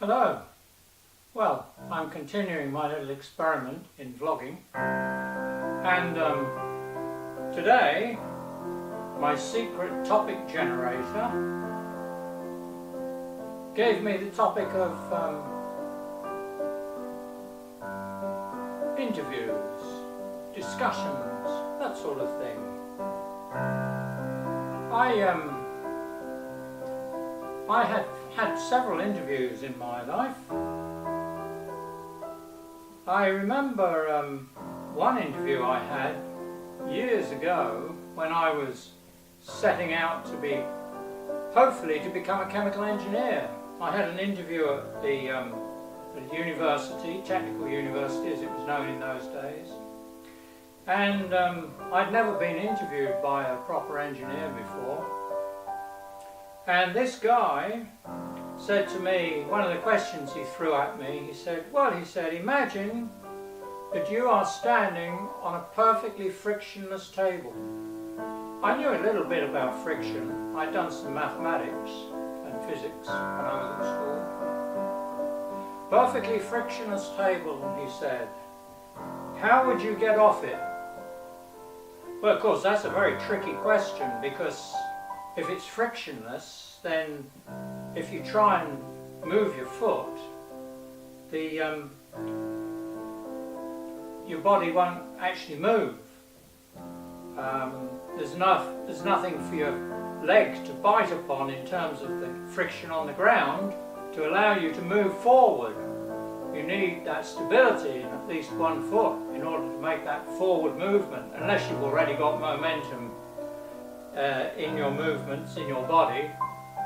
Hello. Well, I'm continuing my little experiment in vlogging, and today my secret topic generator gave me the topic of interviews, discussions, that sort of thing. I had had several interviews in my life. I remember one interview I had years ago when I was setting out to be, hopefully, to become a chemical engineer. I had an interview at the university, technical university as it was known in those days, and I'd never been interviewed by a proper engineer before. And this guy said to me, one of the questions he threw at me, he said, imagine that you are standing on a perfectly frictionless table. I knew a little bit about friction. I'd done some mathematics and physics when I was at school. Perfectly frictionless table, he said. How would you get off it? Well, of course, that's a very tricky question, because if it's frictionless, then if you try and move your foot, your body won't actually move. There's nothing for your leg to bite upon in terms of the friction on the ground to allow you to move forward. You need that stability in at least one foot in order to make that forward movement, unless you've already got momentum in your movements, in your body.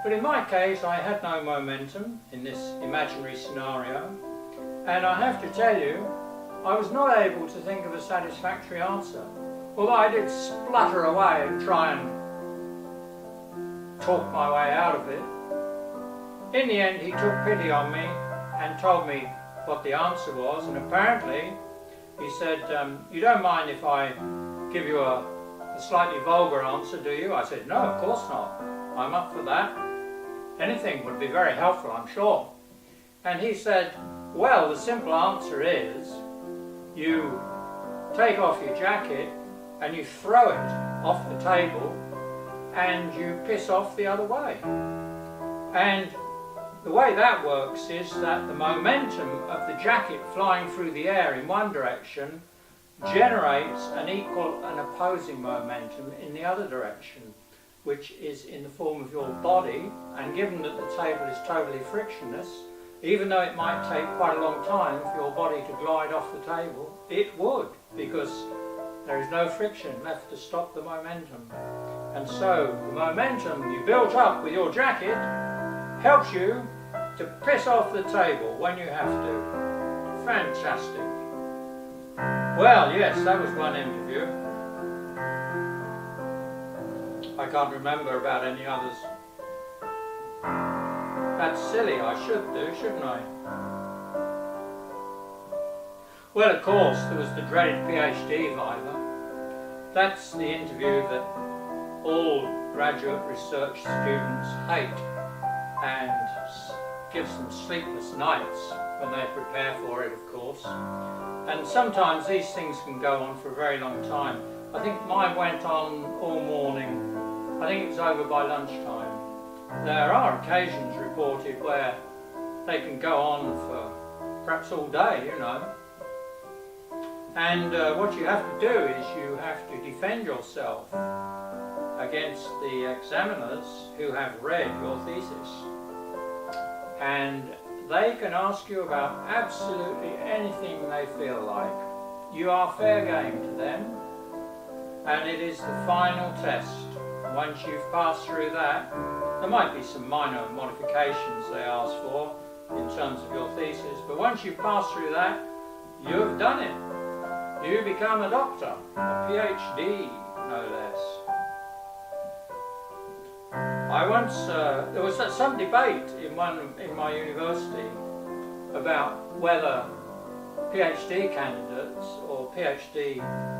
But in my case, I had no momentum in this imaginary scenario, and I have to tell you, I was not able to think of a satisfactory answer. Although I did splutter away and try and talk my way out of it. In the end, he took pity on me and told me what the answer was, and apparently he said, you don't mind if I give you a slightly vulgar answer, do you? I said, no, of course not. I'm up for that. Anything would be very helpful, I'm sure. And he said, well, the simple answer is you take off your jacket and you throw it off the table and you piss off the other way. And the way that works is that the momentum of the jacket flying through the air in one direction generates an equal and opposing momentum in the other direction, which is in the form of your body. And given that the table is totally frictionless, even though it might take quite a long time for your body to glide off the table, it would, because there is no friction left to stop the momentum. And so the momentum you built up with your jacket helps you to piss off the table when you have to. Fantastic. Well, yes, that was one interview. I can't remember about any others. That's silly, I should do, shouldn't I? Well, of course, there was the dreaded PhD viva. That's the interview that all graduate research students hate and gives them sleepless nights when they prepare for it, of course. And sometimes these things can go on for a very long time. I think mine went on all morning. I think it was over by lunchtime. There are occasions reported where they can go on for perhaps all day, you know. And what you have to do is you have to defend yourself against the examiners who have read your thesis. And they can ask you about absolutely anything they feel like. You are fair game to them, and it is the final test. Once you've passed through that, there might be some minor modifications they ask for in terms of your thesis, but once you've passed through that, you've done it. You become a doctor, a PhD, no less. I once, there was some debate in my university about whether PhD candidates or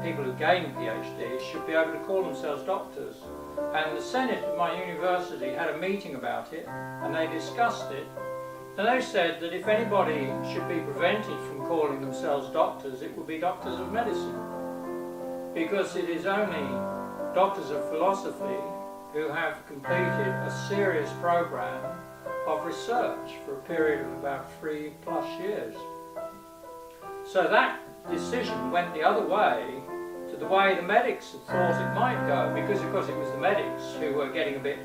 people who gain PhDs should be able to call themselves doctors. And the Senate of my university had a meeting about it, and they discussed it, And they said that if anybody should be prevented from calling themselves doctors, it would be doctors of medicine, because it is only doctors of philosophy who have completed a serious program of research for a period of about 3+ years. So that decision went the other way to the way the medics had thought it might go, because of course it was the medics who were getting a bit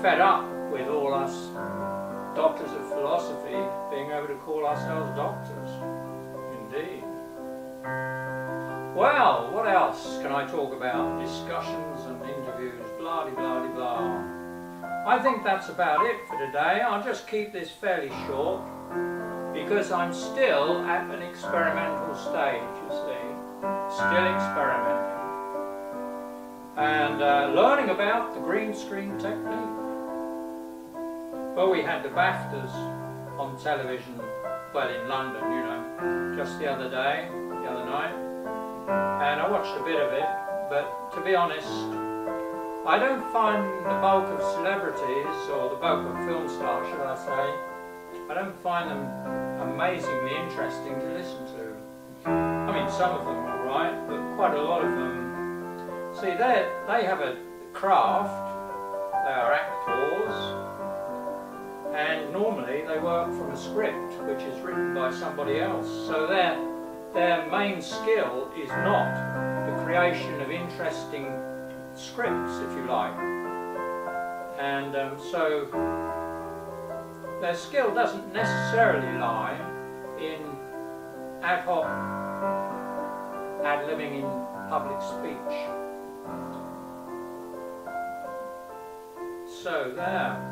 fed up with all us doctors of philosophy being able to call ourselves doctors. Indeed. Well, what else can I talk about? Discussions and interviews, blah de blah de blah. I think that's about it for today. I'll just keep this fairly short because I'm still at an experimental stage, you see. Still experimenting. And learning about the green screen technique. Well, we had the BAFTAs on television, well, in London, you know, just the other night, and I watched a bit of it, but to be honest, I don't find the bulk of celebrities, or the bulk of film stars, should I say, I don't find them amazingly interesting to listen to. I mean, some of them are alright, but quite a lot of them, see, they have a craft, they are actors, and normally they work from a script which is written by somebody else. So their main skill is not the creation of interesting scripts, if you like. And so their skill doesn't necessarily lie in ad hoc ad-libbing in public speech. So there.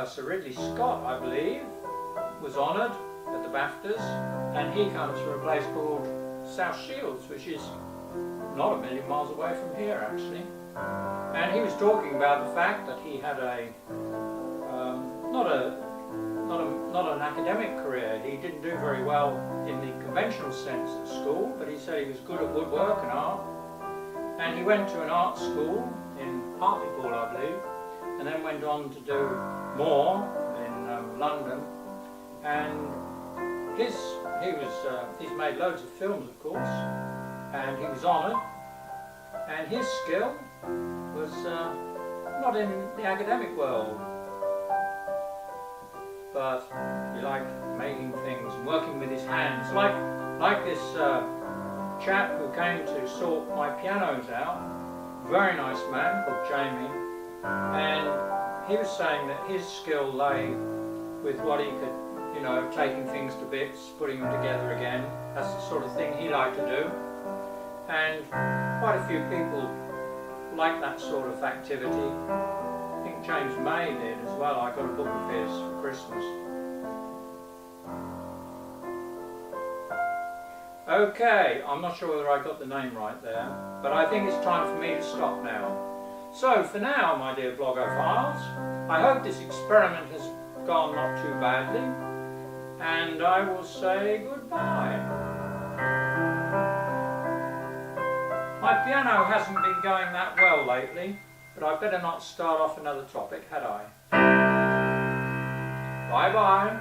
Sir Ridley Scott, I believe, was honoured at the BAFTAs, and he comes from a place called South Shields, which is not a million miles away from here, actually. And he was talking about the fact that he had not an academic career. He didn't do very well in the conventional sense at school, but he said he was good at woodwork and art. And he went to an art school in Hartlepool, I believe, and then went on to do more in London. And he's made loads of films, of course, and he was honoured. And his skill was not in the academic world, but he liked making things and working with his hands, like this chap who came to sort my pianos out, very nice man called Jamie, and he was saying that his skill lay with what he could, you know, taking things to bits, putting them together again. That's the sort of thing he liked to do, and quite a few people like that sort of activity. I think James May did as well. I got a book of his for Christmas. Okay, I'm not sure whether I got the name right there, but I think it's time for me to stop now. So for now, my dear blogophiles, I hope this experiment has gone not too badly, and I will say goodbye. My piano hasn't been going that well lately, but I better not start off another topic, had I? Bye bye.